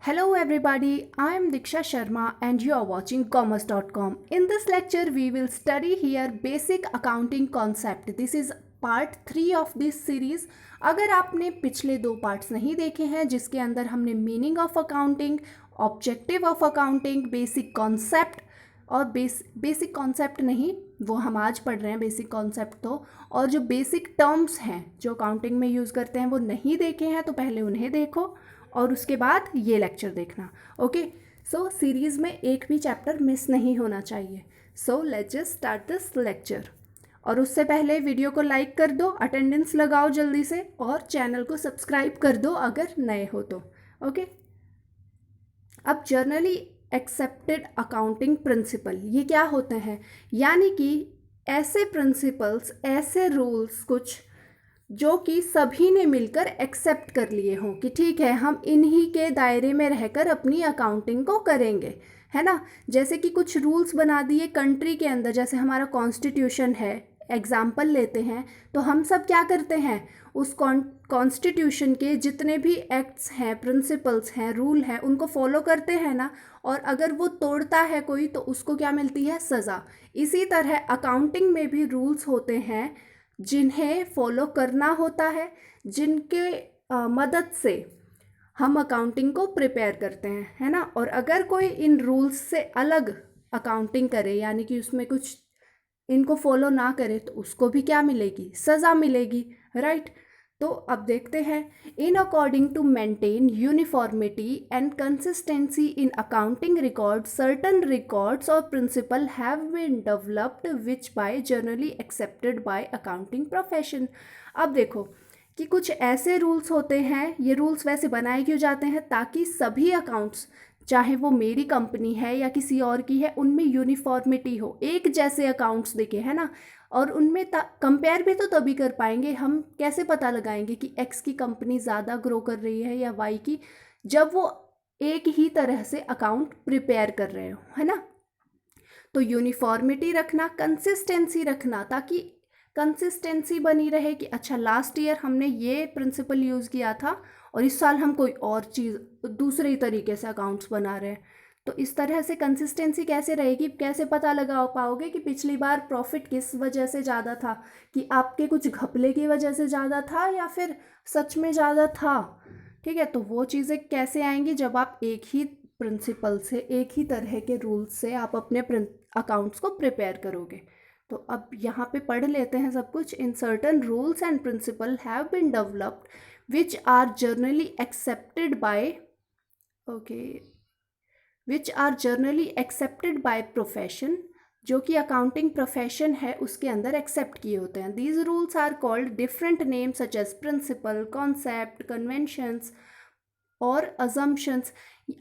Hello everybody, I am Diksha Sharma and you are watching commerce.com. In this lecture we will study here basic accounting concept. This is part 3 of this series. अगर आपने पिछले 2 parts नहीं देखे हैं जिसके अंदर हमने meaning of accounting, objective of accounting, basic concept और बेसिक कॉन्सेप्ट नहीं, वो हम आज पढ़ रहे हैं बेसिक कॉन्सेप्ट तो, और जो बेसिक टर्म्स हैं जो अकाउंटिंग में यूज़ करते हैं वो नहीं देखे हैं तो पहले उन्हें देखो और उसके बाद ये लेक्चर देखना. ओके, सो सीरीज़ में एक भी चैप्टर मिस नहीं होना चाहिए. So let's just start this lecture. और उससे पहले वीडियो को लाइक कर दो, अटेंडेंस लगाओ जल्दी से और चैनल को सब्सक्राइब कर दो अगर नए हो तो. ओके, अब जर्नली एक्सेप्टेड अकाउंटिंग प्रिंसिपल ये क्या होते हैं, यानी कि ऐसे प्रिंसिपल्स, ऐसे रूल्स कुछ जो कि सभी ने मिलकर एक्सेप्ट कर लिए हों कि ठीक है हम इन्हीं के दायरे में रहकर अपनी अकाउंटिंग को करेंगे, है ना. जैसे कि कुछ रूल्स बना दिए कंट्री के अंदर, जैसे हमारा कॉन्स्टिट्यूशन है, एग्जाम्पल लेते हैं तो हम सब क्या करते हैं, उस कॉन्स्टिट्यूशन के जितने भी एक्ट्स हैं, प्रिंसिपल्स हैं, रूल हैं, उनको फॉलो करते हैं ना. और अगर वो तोड़ता है कोई तो उसको क्या मिलती है, सज़ा. इसी तरह अकाउंटिंग में भी रूल्स होते हैं जिन्हें फॉलो करना होता है, जिनके मदद से हम अकाउंटिंग को प्रिपेयर करते हैं, है ना. और अगर कोई इन रूल्स से अलग अकाउंटिंग करे, यानी कि उसमें कुछ इनको फॉलो ना करे तो उसको भी क्या मिलेगी, सज़ा मिलेगी, राइट. तो अब देखते हैं. In according to maintain uniformity and consistency in accounting record, certain records और principle have been developed which by generally accepted by accounting profession. अब देखो कि कुछ ऐसे रूल्स होते हैं, ये रूल्स वैसे बनाए क्यों जाते हैं ताकि सभी अकाउंट्स, चाहे वो मेरी कंपनी है या किसी और की है, उनमें यूनिफॉर्मिटी हो, एक जैसे अकाउंट्स दिखे, है ना. और उनमें कंपेयर भी तो तभी कर पाएंगे, हम कैसे पता लगाएंगे कि एक्स की कंपनी ज़्यादा ग्रो कर रही है या वाई की, जब वो एक ही तरह से अकाउंट प्रिपेयर कर रहे हो, है ना. तो यूनिफॉर्मिटी रखना, कंसिस्टेंसी रखना, ताकि कंसिस्टेंसी बनी रहे कि अच्छा लास्ट ईयर हमने ये प्रिंसिपल यूज़ किया था और इस साल हम कोई और चीज़ दूसरे ही तरीके से अकाउंट्स बना रहे हैं. तो इस तरह से कंसिस्टेंसी कैसे रहेगी, कैसे पता लगा पाओगे कि पिछली बार प्रॉफिट किस वजह से ज़्यादा था, कि आपके कुछ घपले की वजह से ज़्यादा था या फिर सच में ज़्यादा था. ठीक है, तो वो चीज़ें कैसे आएंगी जब आप एक ही प्रिंसिपल से, एक ही तरह के रूल्स से आप अपने अकाउंट्स को प्रिपेयर करोगे. तो अब यहाँ पे पढ़ लेते हैं सब कुछ. इन certain rules and principle have been developed which are generally accepted by which are generally accepted by profession, जो कि अकाउंटिंग प्रोफेशन है उसके अंदर एक्सेप्ट किए होते हैं. These rules are called different name such as principle, concept, conventions और assumptions.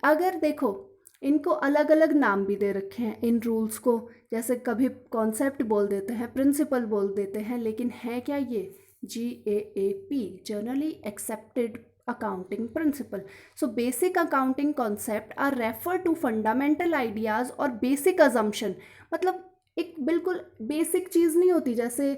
अगर देखो इनको अलग अलग नाम भी दे रखे हैं इन रूल्स को, जैसे कभी कॉन्सेप्ट बोल देते हैं, प्रिंसिपल बोल देते हैं, लेकिन है क्या ये GAAP, generally accepted accounting principle. So basic accounting concept are referred to fundamental ideas और basic assumption. मतलब एक बिल्कुल बेसिक चीज़ नहीं होती, जैसे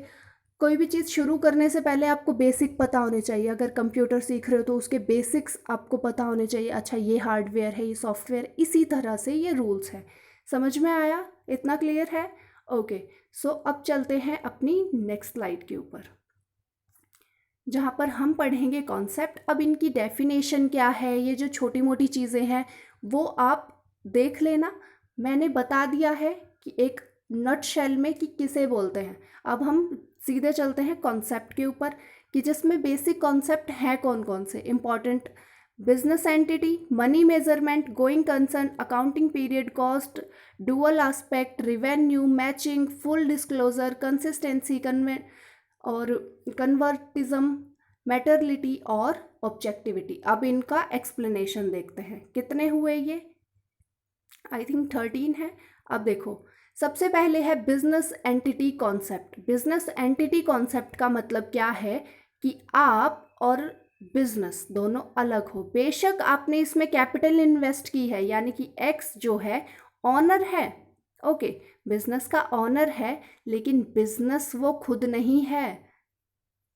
कोई भी चीज़ शुरू करने से पहले आपको बेसिक पता होने चाहिए. अगर कंप्यूटर सीख रहे हो तो उसके बेसिक्स आपको पता होने चाहिए, अच्छा ये हार्डवेयर है, ये सॉफ्टवेयर. इसी तरह से ये रूल्स है. समझ में आया, इतना क्लियर है. ओके, सो अब चलते हैं अपनी नेक्स्ट स्लाइड के ऊपर जहाँ पर हम पढ़ेंगे कॉन्सेप्ट. अब इनकी डेफिनेशन क्या है, ये जो छोटी मोटी चीज़ें हैं वो आप देख लेना. मैंने बता दिया है कि एक नट शेल में कि किसे बोलते हैं. अब हम सीधे चलते हैं कॉन्सेप्ट के ऊपर कि जिसमें बेसिक कॉन्सेप्ट हैं कौन कौन से important. Business entity, money measurement, going concern, accounting period, cost, dual aspect, revenue, matching, full disclosure, consistency, और कन्वर्टिज्म, मैटरलिटी और ऑब्जेक्टिविटी. अब इनका एक्सप्लेनेशन देखते हैं. कितने हुए ये, आई थिंक 13 है. अब देखो सबसे पहले है business entity concept. Business entity concept का मतलब क्या है कि आप और बिजनेस दोनों अलग हो. बेशक आपने इसमें कैपिटल इन्वेस्ट की है, यानी कि एक्स जो है ऑनर है, ओके, बिजनेस का ऑनर है, लेकिन बिजनेस वो खुद नहीं है.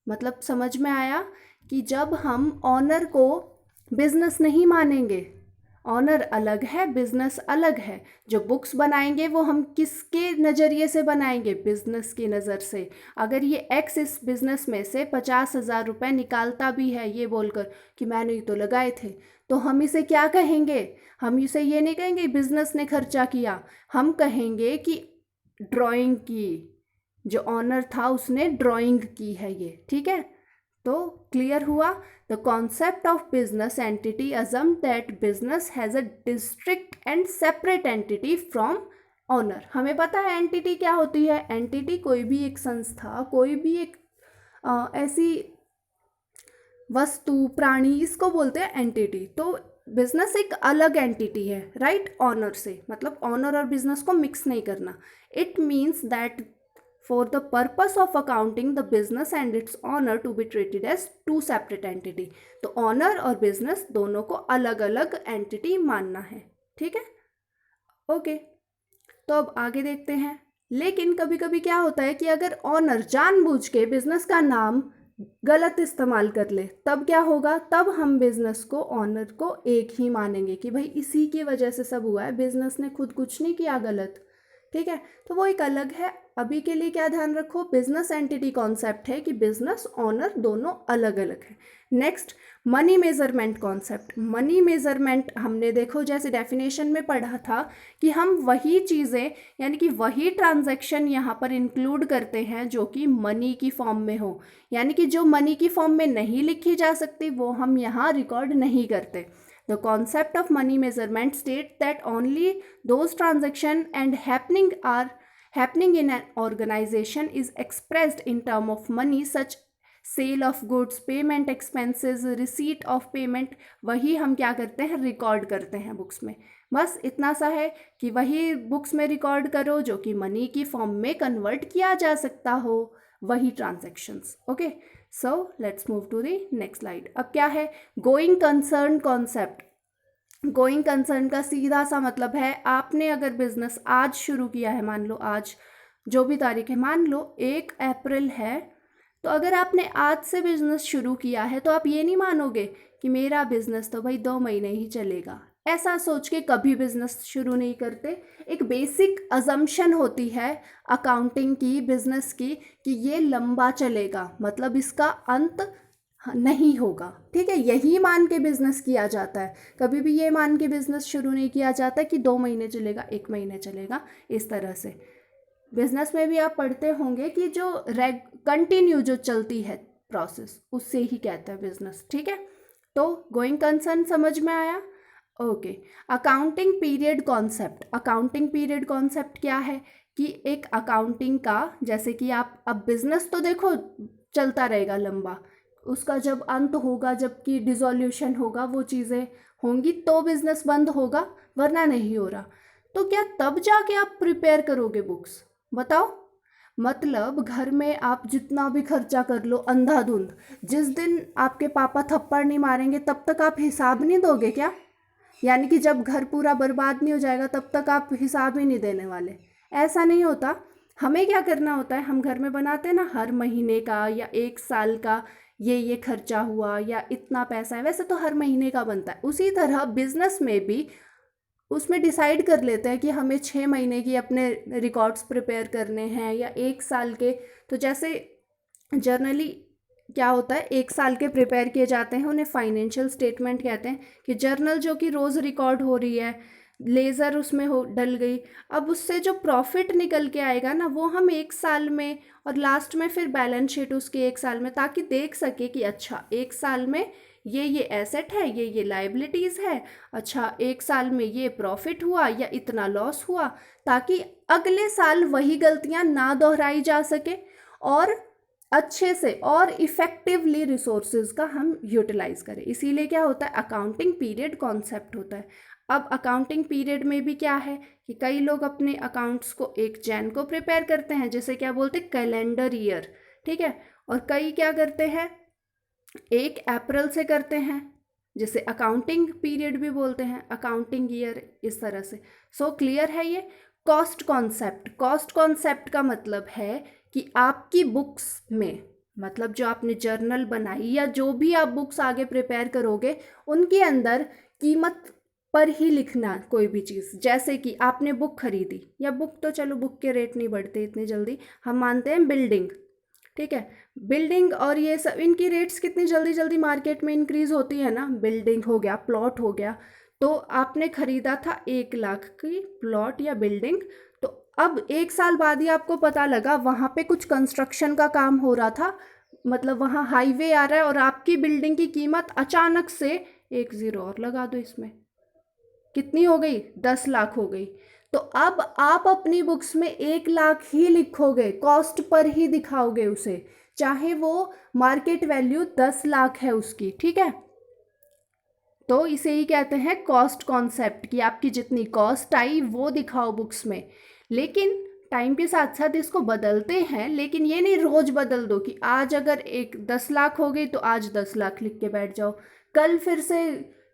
मतलब समझ में आया कि जब हम ऑनर को बिजनेस नहीं मानेंगे, ऑनर अलग है, बिजनेस अलग है। जो बुक्स बनाएंगे वो हम किसके नज़रिए से बनाएंगे? बिजनेस की नज़र से। अगर ये एक्स इस बिजनेस में से 50,000 रुपये निकालता भी है ये बोलकर कि मैंने ही तो लगाए थे, तो हम इसे क्या कहेंगे? हम इसे ये नहीं कहेंगे बिजनेस ने खर्चा किया, हम कहेंगे कि ड्राइंग की, जो ऑनर था उसने ड्राइंग की है ये, ठीक है। तो क्लियर हुआ? The concept of business entity assume that business has a district and separate entity from owner. हमें पता है एंटिटी क्या होती है। एंटिटी कोई भी एक संस्था, कोई भी एक ऐसी वस्तु, प्राणी, इसको बोलते हैं एंटिटी। तो बिजनेस एक अलग एंटिटी है, राइट, ऑनर से। मतलब ऑनर और बिजनेस को मिक्स नहीं करना। It means that for the purpose of accounting the business and its owner to be treated as two separate entity। तो ऑनर और बिजनेस दोनों को अलग अलग एंटिटी मानना है, ठीक है, ओके। तो अब आगे देखते हैं। लेकिन कभी कभी क्या होता है कि अगर ऑनर जानबूझ के बिजनेस का नाम गलत इस्तेमाल कर ले, तब क्या होगा? तब हम बिजनेस को, ऑनर को एक ही मानेंगे कि भाई इसी की वजह से सब हुआ है, बिजनेस ने खुद कुछ नहीं किया गलत, ठीक है। तो वो एक अलग है। अभी के लिए क्या ध्यान रखो, बिजनेस एंटिटी कॉन्सेप्ट है कि बिजनेस ऑनर दोनों अलग अलग है। Next, money measurement concept. Money measurement हमने देखो जैसे डेफिनेशन में पढ़ा था कि हम वही चीज़ें यानी कि वही ट्रांजैक्शन यहाँ पर इंक्लूड करते हैं जो कि मनी की फॉर्म में हो, यानी कि जो मनी की फॉर्म में नहीं लिखी जा सकती वो हम यहाँ रिकॉर्ड नहीं करते। The concept of money measurement states that only those transactions and happening in an organization is expressed in term of money, such sale of goods, payment expenses, receipt of payment, वही हम क्या करते हैं? Record करते हैं books में। बस इतना सा है कि वही बुक्स में रिकॉर्ड करो जो कि मनी की फॉर्म में कन्वर्ट किया जा सकता हो, वही transactions, okay. So let's move to the next slide. अब क्या है? Going concern concept. Going concern का सीधा सा मतलब है, आपने अगर बिजनेस आज शुरू किया है, मान लो आज जो भी तारीख है, मान लो 1 अप्रैल है, तो अगर आपने आज से बिजनेस शुरू किया है तो आप ये नहीं मानोगे कि मेरा बिजनेस तो भाई 2 महीने ही चलेगा। ऐसा सोच के कभी बिजनेस शुरू नहीं करते। एक बेसिक अजम्पशन होती है अकाउंटिंग की, बिजनेस की, कि ये लंबा चलेगा, मतलब इसका अंत नहीं होगा, ठीक है। यही मान के बिजनेस किया जाता है। कभी भी ये मान के बिजनेस शुरू नहीं किया जाता कि 2 महीने चलेगा, 1 महीने चलेगा। इस तरह से बिजनेस में भी आप पढ़ते होंगे कि जो कंटिन्यू जो चलती है प्रोसेस, उससे ही कहते हैं बिजनेस, ठीक है। तो गोइंग कंसर्न समझ में आया? Okay. Accounting period concept. Accounting period concept क्या है कि एक अकाउंटिंग का, जैसे कि आप अब बिजनेस तो देखो चलता रहेगा लंबा, उसका जब अंत होगा, जबकि डिसोल्यूशन होगा, वो चीज़ें होंगी तो बिजनेस बंद होगा, वरना नहीं हो रहा। तो क्या तब जाके आप प्रिपेयर करोगे बुक्स? बताओ। मतलब घर में आप जितना भी खर्चा कर लो अंधाधुंध, जिस दिन आपके पापा थप्पड़ नहीं मारेंगे तब तक आप हिसाब नहीं दोगे क्या? यानी कि जब घर पूरा बर्बाद नहीं हो जाएगा तब तक आप हिसाब ही नहीं देने वाले? ऐसा नहीं होता। हमें क्या करना होता है, हम घर में बनाते हैं ना, हर महीने का या 1 साल का ये खर्चा हुआ या इतना पैसा है, वैसे तो हर महीने का बनता है। उसी तरह बिजनेस में भी उसमें डिसाइड कर लेते हैं कि हमें 6 महीने की अपने रिकॉर्ड्स प्रिपेयर करने हैं या 1 साल के। तो जैसे जर्नली क्या होता है, 1 साल के प्रिपेयर किए जाते हैं, उन्हें फाइनेंशियल स्टेटमेंट कहते हैं। कि जर्नल जो कि रोज़ रिकॉर्ड हो रही है, लेज़र उसमें हो डल गई, अब उससे जो प्रॉफिट निकल के आएगा ना, वो हम 1 साल में, और लास्ट में फिर बैलेंस शीट उसकी 1 साल में, ताकि देख सके कि अच्छा 1 साल में ये एसेट है, ये लाइबिलिटीज़ है, अच्छा 1 साल में ये प्रॉफिट हुआ या इतना लॉस हुआ, ताकि अगले साल वही गलतियां ना दोहराई जा सके और अच्छे से और इफ़ेक्टिवली रिसोर्सेज का हम यूटिलाइज करें। इसीलिए क्या होता है, अकाउंटिंग पीरियड कॉन्सेप्ट होता है। अब अकाउंटिंग पीरियड में भी क्या है कि कई लोग अपने अकाउंट्स को 1 जैन को प्रिपेयर करते हैं, जैसे क्या बोलते हैं, कैलेंडर ईयर, ठीक है। और कई क्या करते हैं, 1 अप्रैल से करते हैं, जिसे अकाउंटिंग पीरियड भी बोलते हैं, अकाउंटिंग ईयर, इस तरह से। सो क्लियर है ये कॉस्ट कॉन्सेप्ट। कॉस्ट कॉन्सेप्ट का मतलब है कि आपकी बुक्स में, मतलब जो आपने जर्नल बनाई या जो भी आप बुक्स आगे प्रिपेयर करोगे, उनके अंदर कीमत पर ही लिखना कोई भी चीज़। जैसे कि आपने बुक खरीदी, या बुक तो चलो बुक के रेट नहीं बढ़ते इतनी जल्दी, हम मानते हैं बिल्डिंग, ठीक है, बिल्डिंग और ये सब इनकी रेट्स कितनी जल्दी जल्दी मार्केट में इंक्रीज़ होती है ना। बिल्डिंग हो गया, प्लॉट हो गया, तो आपने ख़रीदा था 1 लाख की प्लॉट या बिल्डिंग, तो अब 1 साल बाद ही आपको पता लगा वहाँ पे कुछ कंस्ट्रक्शन का काम हो रहा था, मतलब वहाँ हाईवे आ रहा है, और आपकी बिल्डिंग की कीमत अचानक से 1 ज़ीरो और लगा दो इसमें, कितनी हो गई, 10 लाख हो गई। तो अब आप अपनी बुक्स में 1 लाख ही लिखोगे, कॉस्ट पर ही दिखाओगे उसे, चाहे वो मार्केट वैल्यू 10 लाख है उसकी, ठीक है। तो इसे ही कहते हैं कॉस्ट कॉन्सेप्ट, कि आपकी जितनी कॉस्ट आई वो दिखाओ बुक्स में। लेकिन टाइम के साथ साथ इसको बदलते हैं, लेकिन ये नहीं रोज बदल दो कि आज अगर एक 10 लाख हो गई तो आज 10 लाख लिख के बैठ जाओ, कल फिर से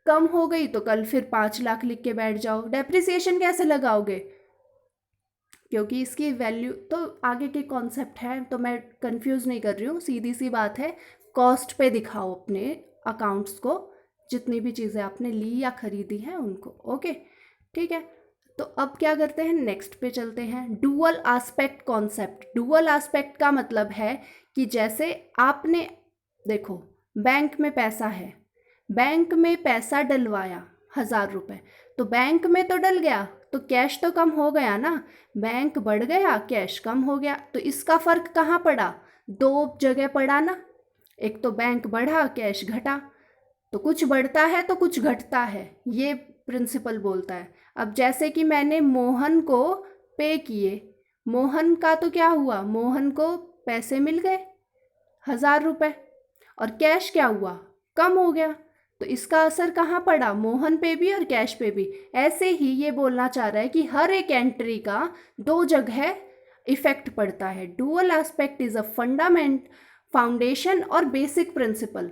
कम हो गई तो कल फिर 5 लाख लिख के बैठ जाओ। डेप्रिसिएशन कैसे लगाओगे, क्योंकि इसकी वैल्यू तो आगे के कॉन्सेप्ट है, तो मैं कंफ्यूज नहीं कर रही हूँ, सीधी सी बात है, कॉस्ट पे दिखाओ अपने अकाउंट्स को, जितनी भी चीज़ें आपने ली या खरीदी हैं उनको, ओके, ठीक है। तो अब क्या करते हैं, नेक्स्ट पे चलते हैं, dual aspect concept. Dual aspect का मतलब है कि जैसे आपने देखो बैंक में पैसा है, बैंक में पैसा डलवाया 1000 रुपये, तो बैंक में तो डल गया, तो कैश तो कम हो गया ना, बैंक बढ़ गया कैश कम हो गया, तो इसका फ़र्क कहाँ पड़ा, 2 जगह पड़ा ना, एक तो बैंक बढ़ा कैश घटा, तो कुछ बढ़ता है तो कुछ घटता है, ये प्रिंसिपल बोलता है। अब जैसे कि मैंने मोहन को पे किए, मोहन का तो क्या हुआ, मोहन को पैसे मिल गए 1000 रुपये, और कैश क्या हुआ, कम हो गया, तो इसका असर कहाँ पड़ा, मोहन पे भी और कैश पे भी। ऐसे ही ये बोलना चाह रहा है कि हर एक एंट्री का 2 जगह इफेक्ट पड़ता है। Dual aspect is a fundament, foundation और बेसिक प्रिंसिपल,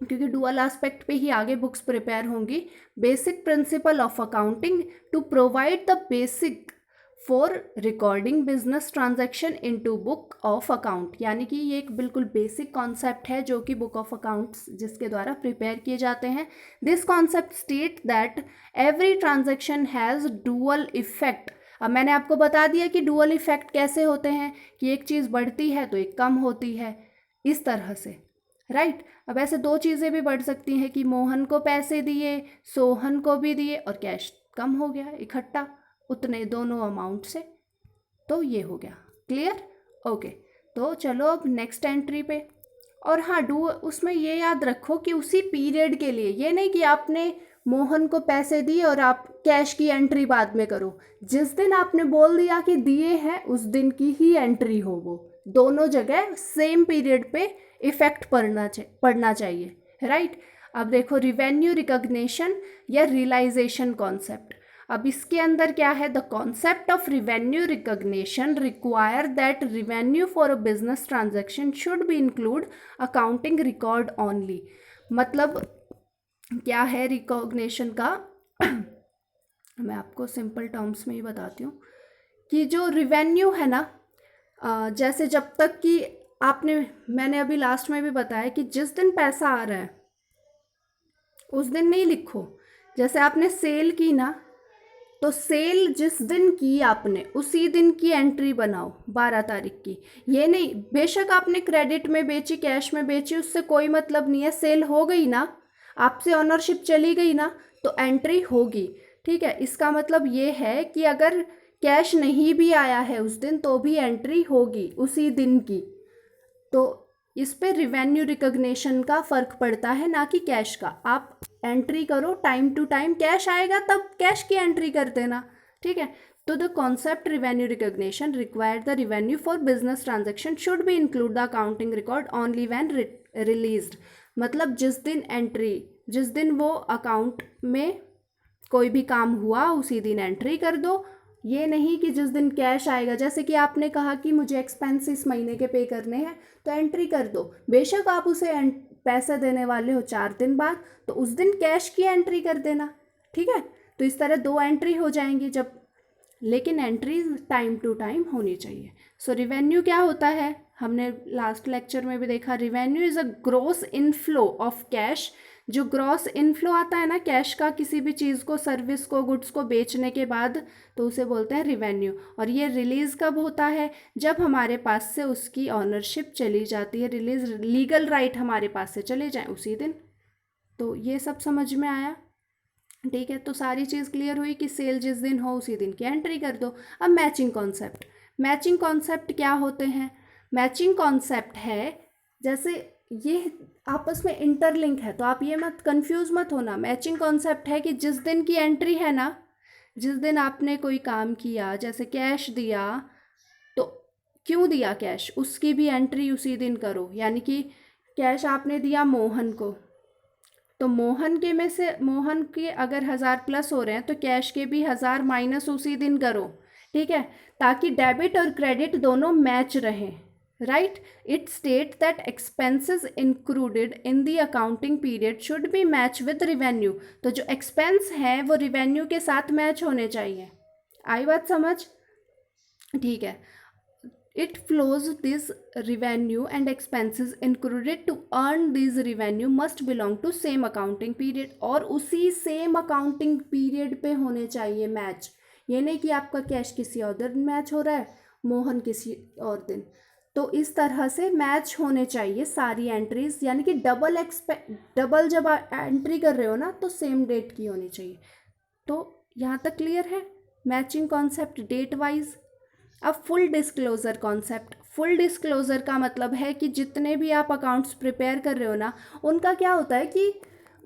क्योंकि डुअल एस्पेक्ट पे ही आगे बुक्स प्रिपेयर होंगी। Basic principle of accounting to provide the basic for recording business transaction into book of account, यानी कि ये एक बिल्कुल बेसिक कॉन्सेप्ट है जो कि बुक ऑफ अकाउंट्स जिसके द्वारा प्रिपेयर किए जाते हैं। This concept state that every transaction has dual effect. अब मैंने आपको बता दिया कि डुअल इफेक्ट कैसे होते हैं, कि एक चीज़ बढ़ती है तो एक कम होती है, इस तरह से, राइट। अब ऐसे 2 चीज़ें भी बढ़ सकती हैं कि मोहन को पैसे दिए, सोहन को भी दिए, और कैश कम हो गया इकट्ठा उतने दोनों अमाउंट से, तो ये हो गया क्लियर, ओके। तो चलो अब नेक्स्ट एंट्री पे, और हाँ उसमें ये याद रखो कि उसी पीरियड के लिए, ये नहीं कि आपने मोहन को पैसे दिए और आप कैश की एंट्री बाद में करो, जिस दिन आपने बोल दिया कि दिए हैं उस दिन की ही एंट्री हो, वो दोनों जगह सेम पीरियड पे इफेक्ट पड़ना चाहिए, राइट। अब देखो रिवेन्यू रिकॉग्निशन या रियलाइजेशन कॉन्सेप्ट। अब इसके अंदर क्या है, the concept of revenue recognition require that revenue for a business transaction should be include accounting record only. मतलब क्या है रिकॉग्निशन का मैं आपको सिंपल टर्म्स में ही बताती हूँ, कि जो रिवेन्यू है ना, जैसे जब तक कि मैंने अभी लास्ट में भी बताया कि जिस दिन पैसा आ रहा है उस दिन नहीं लिखो। जैसे आपने सेल की ना, तो सेल जिस दिन की आपने उसी दिन की एंट्री बनाओ, 12 तारीख की। ये नहीं, बेशक आपने क्रेडिट में बेची कैश में बेची, उससे कोई मतलब नहीं है, सेल हो गई ना, आपसे ऑनरशिप चली गई ना, तो एंट्री होगी, ठीक है। इसका मतलब ये है कि अगर कैश नहीं भी आया है उस दिन तो भी एंट्री होगी उसी दिन की। तो इस पे रिवेन्यू रिकॉग्निशन का फ़र्क पड़ता है, ना कि कैश का। आप एंट्री करो टाइम टू टाइम, कैश आएगा तब कैश की एंट्री कर देना, ठीक है। तो the concept revenue recognition require the revenue for business transaction should be include the accounting record only when released. मतलब जिस दिन वो अकाउंट में कोई भी काम हुआ उसी दिन एंट्री कर दो। ये नहीं कि जिस दिन कैश आएगा, जैसे कि आपने कहा कि मुझे एक्सपेंस इस महीने के पे करने हैं तो एंट्री कर दो, बेशक आप उसे पैसे देने वाले हो 4 दिन बाद, तो उस दिन कैश की एंट्री कर देना, ठीक है। तो इस तरह 2 एंट्री हो जाएंगी जब, लेकिन एंट्री टाइम टू टाइम होनी चाहिए। सो रिवेन्यू क्या होता है, हमने लास्ट लेक्चर में भी देखा, revenue is a gross inflow of cash जो ग्रॉस इनफ्लो आता है ना कैश का किसी भी चीज़ को, सर्विस को, गुड्स को बेचने के बाद, तो उसे बोलते हैं रिवेन्यू। और ये रिलीज़ कब होता है? जब हमारे पास से उसकी ऑनरशिप चली जाती है, रिलीज लीगल राइट हमारे पास से चले जाएं उसी दिन। तो ये सब समझ में आया? ठीक है, तो सारी चीज़ क्लियर हुई कि सेल जिस दिन हो उसी दिन की एंट्री कर दो। अब मैचिंग कॉन्सेप्ट, मैचिंग कॉन्सेप्ट क्या होते हैं? मैचिंग कॉन्सेप्ट है जैसे ये आपस में इंटरलिंक है, तो आप ये मत कंफ्यूज मत होना। मैचिंग कॉन्सेप्ट है कि जिस दिन की एंट्री है ना, जिस दिन आपने कोई काम किया, जैसे कैश दिया, तो क्यों दिया कैश, उसकी भी एंट्री उसी दिन करो। यानी कि कैश आपने दिया मोहन को, तो मोहन के में से, मोहन के अगर 1000 प्लस हो रहे हैं तो कैश के भी 1000 माइनस उसी दिन करो। ठीक है, ताकि डेबिट और क्रेडिट दोनों मैच रहें। Right, it state that expenses included in the accounting period should be match with revenue. तो जो एक्सपेंस है वो रिवेन्यू के साथ मैच होने चाहिए। आई बात समझ? ठीक है, it flows this revenue and expenses included to earn these revenue must belong to same accounting period, और उसी सेम अकाउंटिंग पीरियड पे होने चाहिए मैच। ये नहीं कि आपका कैश किसी और दिन मैच हो रहा है, मोहन किसी और दिन। तो इस तरह से मैच होने चाहिए सारी एंट्रीज, यानी कि डबल जब एंट्री कर रहे हो ना तो सेम डेट की होनी चाहिए। तो यहाँ तक क्लियर है मैचिंग कॉन्सेप्ट डेट वाइज। अब full disclosure concept, full disclosure का मतलब है कि जितने भी आप अकाउंट्स प्रिपेयर कर रहे हो ना, उनका क्या होता है कि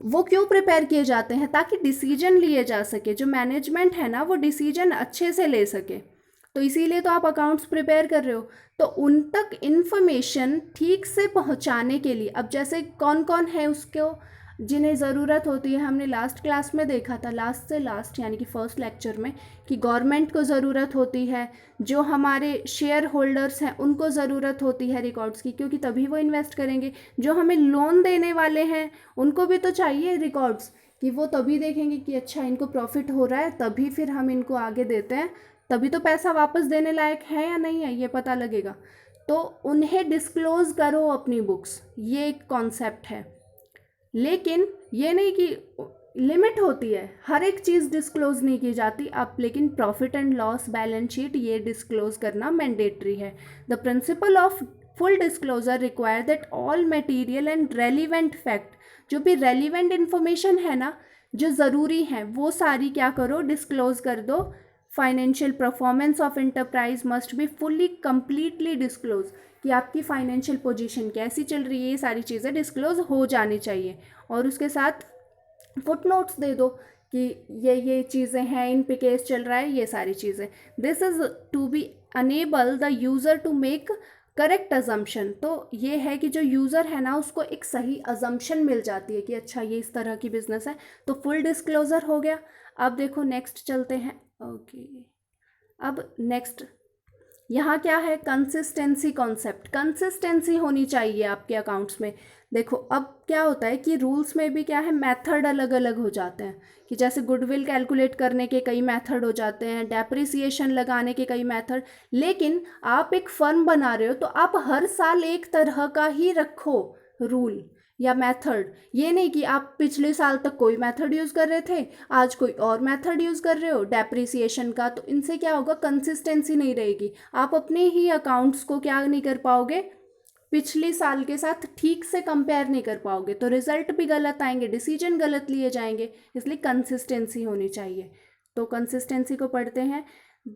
वो क्यों प्रिपेयर किए जाते हैं? ताकि डिसीजन लिए जा सके, जो मैनेजमेंट है ना वो डिसीजन अच्छे से ले सके। तो इसीलिए तो आप अकाउंट्स प्रिपेयर कर रहे हो। तो उन तक इन्फॉर्मेशन ठीक से पहुंचाने के लिए, अब जैसे कौन कौन है उसको जिन्हें ज़रूरत होती है, हमने लास्ट क्लास में देखा था, लास्ट से लास्ट यानी कि फर्स्ट लेक्चर में, कि गवर्नमेंट को ज़रूरत होती है, जो हमारे शेयर होल्डर्स हैं उनको ज़रूरत होती है रिकॉर्ड्स की, क्योंकि तभी वो इन्वेस्ट करेंगे। जो हमें लोन देने वाले हैं उनको भी तो चाहिए रिकॉर्ड्स, कि वो तभी देखेंगे कि अच्छा इनको प्रॉफिट हो रहा है, तभी फिर हम इनको आगे देते हैं, तभी तो पैसा वापस देने लायक है या नहीं है ये पता लगेगा। तो उन्हें डिस्क्लोज़ करो अपनी बुक्स, ये एक कॉन्सेप्ट है। लेकिन ये नहीं कि लिमिट होती है, हर एक चीज़ डिस्क्लोज़ नहीं की जाती अब, लेकिन profit and loss balance sheet ये डिस्क्लोज़ करना मैंडेटरी है। The principle of full disclosure require that all material and relevant fact, जो भी रेलिवेंट इन्फॉर्मेशन है ना, जो ज़रूरी है वो सारी क्या करो, डिस्क्लोज कर दो। Financial performance of enterprise must be fully completely disclose, कि आपकी फाइनेंशियल पोजीशन कैसी चल रही है, ये सारी चीज़ें डिस्क्लोज हो जानी चाहिए। और उसके साथ फुट नोट्स दे दो कि ये चीज़ें हैं, इन पे केस चल रहा है, ये सारी चीज़ें। This is to be enable the user to make correct assumption. तो ये है कि जो यूज़र है ना उसको एक सही अजम्पशन मिल जाती है कि अच्छा ये इस तरह की बिजनेस है। तो फुल डिस्क्लोजर हो गया। अब देखो नेक्स्ट चलते हैं। ओके, अब नेक्स्ट यहाँ क्या है, कंसिस्टेंसी कॉन्सेप्ट। कंसिस्टेंसी होनी चाहिए आपके अकाउंट्स में। देखो अब क्या होता है कि रूल्स में भी क्या है, मेथड अलग अलग हो जाते हैं, कि जैसे गुडविल कैलकुलेट करने के कई मेथड हो जाते हैं, डेप्रिसिएशन लगाने के कई मेथड। लेकिन आप एक फर्म बना रहे हो तो आप हर साल एक तरह का ही रखो रूल या मेथड। ये नहीं कि आप पिछले साल तक कोई मेथड यूज़ कर रहे थे, आज कोई और मेथड यूज़ कर रहे हो डेप्रिसिएशन का। तो इनसे क्या होगा, कंसिस्टेंसी नहीं रहेगी। आप अपने ही अकाउंट्स को क्या नहीं कर पाओगे, पिछले साल के साथ ठीक से कंपेयर नहीं कर पाओगे, तो रिजल्ट भी गलत आएंगे, डिसीजन गलत लिए जाएंगे। इसलिए कंसिस्टेंसी होनी चाहिए। तो कंसिस्टेंसी को पढ़ते हैं।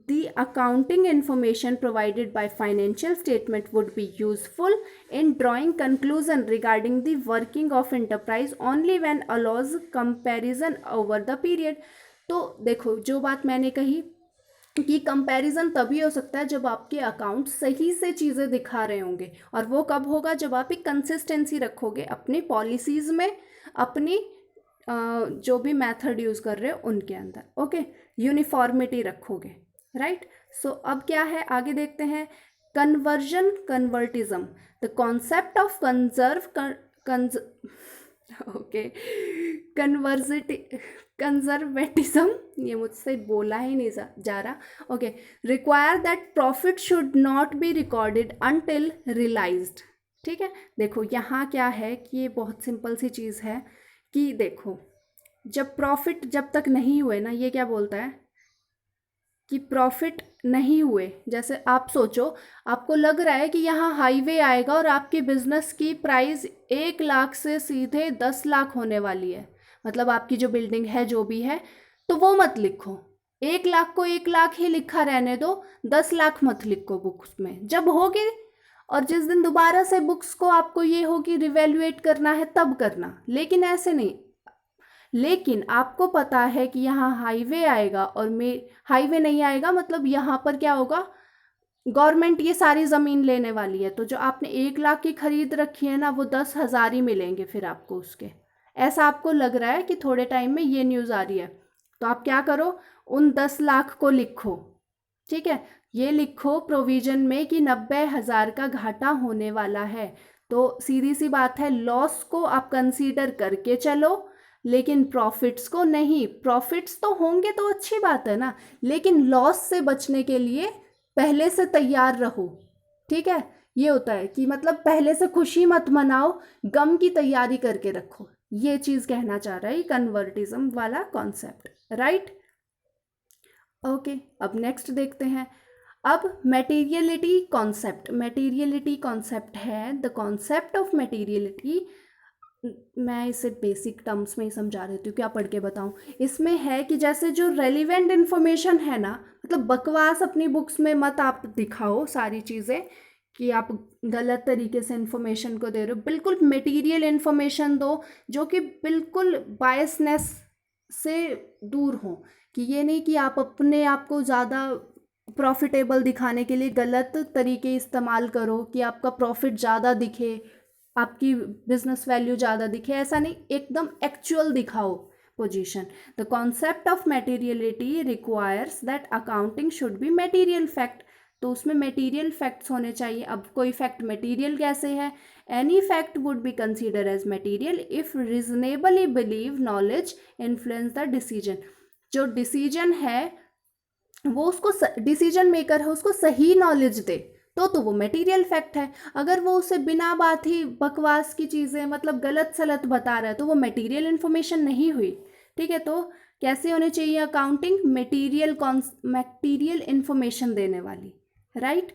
The accounting information provided by financial statement would be useful in drawing conclusion regarding the working of enterprise only when allows comparison over the period। तो देखो जो बात मैंने कही कि कंपैरिजन तभी हो सकता है जब आपके अकाउंट सही से चीज़ें दिखा रहे होंगे, और वो कब होगा, जब आप एक कंसिस्टेंसी रखोगे अपनी पॉलिसीज़ में, अपनी जो भी मेथड यूज़ कर रहे हो उनके अंदर। ओके, यूनिफॉर्मिटी रखोगे। राइट, सो अब क्या है आगे देखते हैं। कन्वर्जन कन्वर्टिज्म, द कॉन्सेप्ट ऑफ कंजर्वेटिज्म, ये मुझसे बोला ही नहीं जा रहा। Okay, require that profit should not be recorded until realised. ठीक है, देखो यहाँ क्या है कि ये बहुत सिंपल सी चीज़ है कि देखो, जब प्रॉफिट जब तक नहीं हुए ना, ये क्या बोलता है कि प्रॉफिट नहीं हुए, जैसे आप सोचो, आपको लग रहा है कि यहाँ हाईवे आएगा और आपकी बिजनेस की प्राइस 1 लाख से सीधे 10 लाख होने वाली है, मतलब आपकी जो बिल्डिंग है जो भी है, तो वो मत लिखो। 1 लाख को 1 लाख ही लिखा रहने दो, 10 लाख मत लिखो बुक्स में। जब होगी और जिस दिन दोबारा से बुक्स को आपको ये होगी रिवैल्यूएट करना है तब करना, लेकिन ऐसे नहीं। लेकिन आपको पता है कि यहाँ हाईवे आएगा और हाईवे नहीं आएगा, मतलब यहाँ पर क्या होगा, गवर्नमेंट ये सारी ज़मीन लेने वाली है, तो जो आपने 1 लाख की खरीद रखी है ना, वो 10,000 ही मिलेंगे फिर आपको उसके। ऐसा आपको लग रहा है कि थोड़े टाइम में ये न्यूज़ आ रही है, तो आप क्या करो, उन 10 लाख को लिखो, ठीक है। ये लिखो प्रोविजन में कि 90,000 का घाटा होने वाला है, तो सीधी सी बात है, लॉस को आप कंसीडर करके चलो, लेकिन प्रॉफिट्स को नहीं। प्रॉफिट्स तो होंगे तो अच्छी बात है ना, लेकिन लॉस से बचने के लिए पहले से तैयार रहो, ठीक है। ये होता है कि मतलब पहले से खुशी मत मनाओ, गम की तैयारी करके रखो, ये चीज़ कहना चाह रहा है कन्वर्टिज्म वाला कॉन्सेप्ट, राइट। ओके, अब नेक्स्ट देखते हैं। अब मटेरियलिटी कॉन्सेप्ट, मटेरियलिटी कॉन्सेप्ट है द कॉन्सेप्ट ऑफ मटेरियलिटी। मैं इसे बेसिक टर्म्स में ही समझा देती हूँ, क्या पढ़ के बताऊँ। इसमें है कि जैसे जो रेलिवेंट इन्फॉर्मेशन है ना, मतलब बकवास अपनी बुक्स में मत आप दिखाओ सारी चीज़ें कि आप गलत तरीके से इन्फॉर्मेशन को दे रहे हो। बिल्कुल मटेरियल इन्फॉर्मेशन दो जो कि बिल्कुल बायसनेस से दूर हो, कि ये नहीं कि आप अपने आप को ज़्यादा प्रॉफिटेबल दिखाने के लिए गलत तरीके इस्तेमाल करो कि आपका प्रॉफिट ज़्यादा दिखे, आपकी बिजनेस वैल्यू ज़्यादा दिखे, ऐसा नहीं, एकदम एक्चुअल दिखाओ position. The concept of materiality requires that accounting should be material fact, तो उसमें मटेरियल फैक्ट्स होने चाहिए। अब कोई फैक्ट मटेरियल कैसे है, any fact would be consider as material if reasonably believe knowledge influence the decision. जो डिसीजन है वो उसको डिसीजन मेकर है उसको सही नॉलेज दे तो वो मटेरियल फैक्ट है। अगर वो उसे बिना बात ही बकवास की चीज़ें मतलब गलत सलत बता रहा है तो वो मटेरियल इन्फॉर्मेशन नहीं हुई, ठीक है। तो कैसे होनी चाहिए अकाउंटिंग, मटेरियल इन्फॉर्मेशन देने वाली, राइट।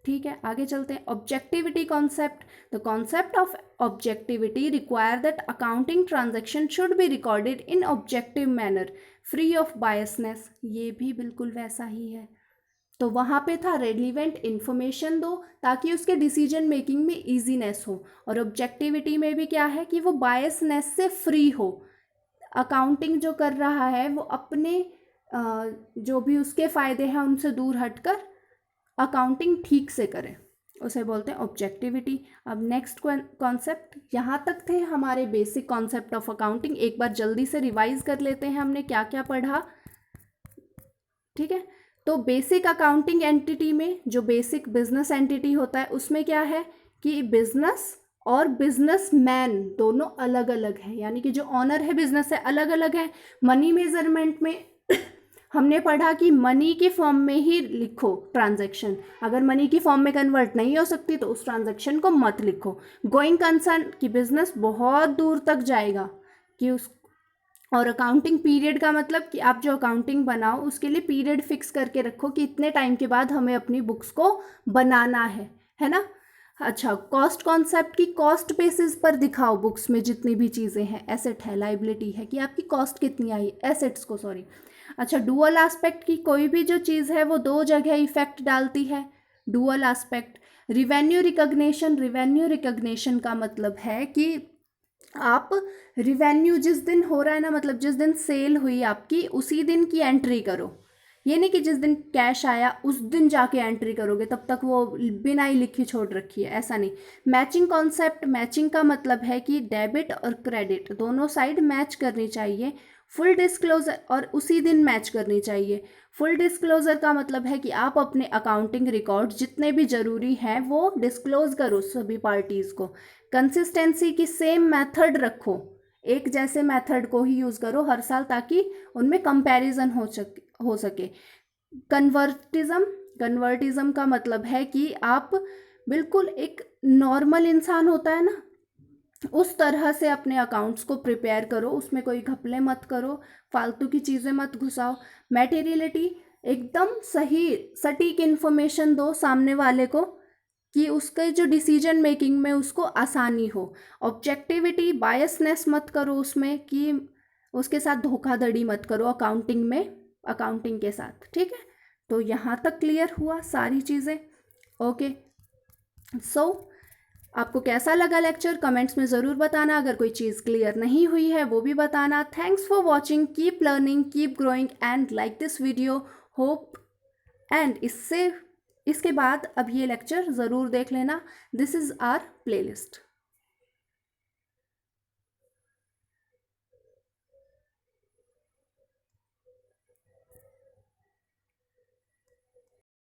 ठीक है, आगे चलते हैं। Objectivity concept, the concept of objectivity require that accounting transaction should be recorded in objective manner free of biasness, ये भी बिल्कुल वैसा ही है। तो वहाँ पे था रेलिवेंट इन्फॉर्मेशन दो ताकि उसके डिसीजन मेकिंग में ईजीनेस हो, और ऑब्जेक्टिविटी में भी क्या है कि वो बायसनेस से फ्री हो। अकाउंटिंग जो कर रहा है वो अपने जो भी उसके फ़ायदे हैं उनसे दूर हटकर अकाउंटिंग ठीक से करे, उसे बोलते हैं ऑब्जेक्टिविटी। अब नेक्स्ट कॉन्सेप्ट, यहाँ तक थे हमारे बेसिक कॉन्सेप्ट ऑफ अकाउंटिंग। एक बार जल्दी से रिवाइज कर लेते हैं हमने क्या क्या पढ़ा, ठीक है। तो बेसिक अकाउंटिंग एंटिटी में जो बेसिक बिजनेस एंटिटी होता है उसमें क्या है कि बिजनेस और बिजनेसमैन दोनों अलग अलग है, यानी कि जो ऑनर है बिजनेस है अलग अलग है। मनी मेजरमेंट में हमने पढ़ा कि मनी की फॉर्म में ही लिखो ट्रांजैक्शन, अगर मनी की फॉर्म में कन्वर्ट नहीं हो सकती तो उस ट्रांजैक्शन को मत लिखो। गोइंग कंसर्न कि बिजनेस बहुत दूर तक जाएगा कि उस, और अकाउंटिंग पीरियड का मतलब कि आप जो अकाउंटिंग बनाओ उसके लिए पीरियड फिक्स करके रखो कि इतने टाइम के बाद हमें अपनी बुक्स को बनाना है ना। अच्छा, कॉस्ट कॉन्सेप्ट की कॉस्ट बेसिस पर दिखाओ बुक्स में जितनी भी चीज़ें हैं, एसेट है लाइबिलिटी है, कि आपकी कॉस्ट कितनी आई, एसेट्स को सॉरी। अच्छा, डुअल एस्पेक्ट की कोई भी जो चीज़ है वो दो जगह इफेक्ट डालती है, dual aspect. Revenue recognition, revenue recognition का मतलब है कि आप रिवेन्यू जिस दिन हो रहा है ना, मतलब जिस दिन सेल हुई आपकी उसी दिन की एंट्री करो, ये नहीं कि जिस दिन कैश आया उस दिन जाके एंट्री करोगे तब तक वो बिना ही लिखी छोड़ रखी है, ऐसा नहीं। मैचिंग कॉन्सेप्ट, मैचिंग का मतलब है कि डेबिट और क्रेडिट दोनों साइड मैच करनी चाहिए। फुल डिस्क्लोजर, और उसी दिन मैच करनी चाहिए। फुल डिस्क्लोजर का मतलब है कि आप अपने अकाउंटिंग रिकॉर्ड जितने भी ज़रूरी हैं वो डिस्क्लोज करो सभी पार्टीज़ को। कंसिस्टेंसी की सेम मेथड रखो, एक जैसे मेथड को ही यूज़ करो हर साल ताकि उनमें कंपैरिजन हो सके। कन्वर्टिज्म, कन्वर्टिज्म का मतलब है कि आप बिल्कुल एक नॉर्मल इंसान होता है ना, उस तरह से अपने अकाउंट्स को प्रिपेयर करो, उसमें कोई घपले मत करो, फालतू की चीज़ें मत घुसाओ। मटेरियलिटी, एकदम सही सटीक इन्फॉर्मेशन दो सामने वाले को कि उसके जो डिसीजन मेकिंग में उसको आसानी हो। ऑब्जेक्टिविटी, बायसनेस मत करो उसमें कि उसके साथ धोखाधड़ी मत करो अकाउंटिंग में, अकाउंटिंग के साथ, ठीक है। तो यहाँ तक क्लियर हुआ सारी चीज़ें। ओके, सो आपको कैसा लगा लेक्चर कमेंट्स में ज़रूर बताना। अगर कोई चीज़ क्लियर नहीं हुई है वो भी बताना। Thanks for watching, keep learning, keep growing and like this video, hope. And इसके बाद अब ये लेक्चर ज़रूर देख लेना, दिस इज़ आवर प्लेलिस्ट।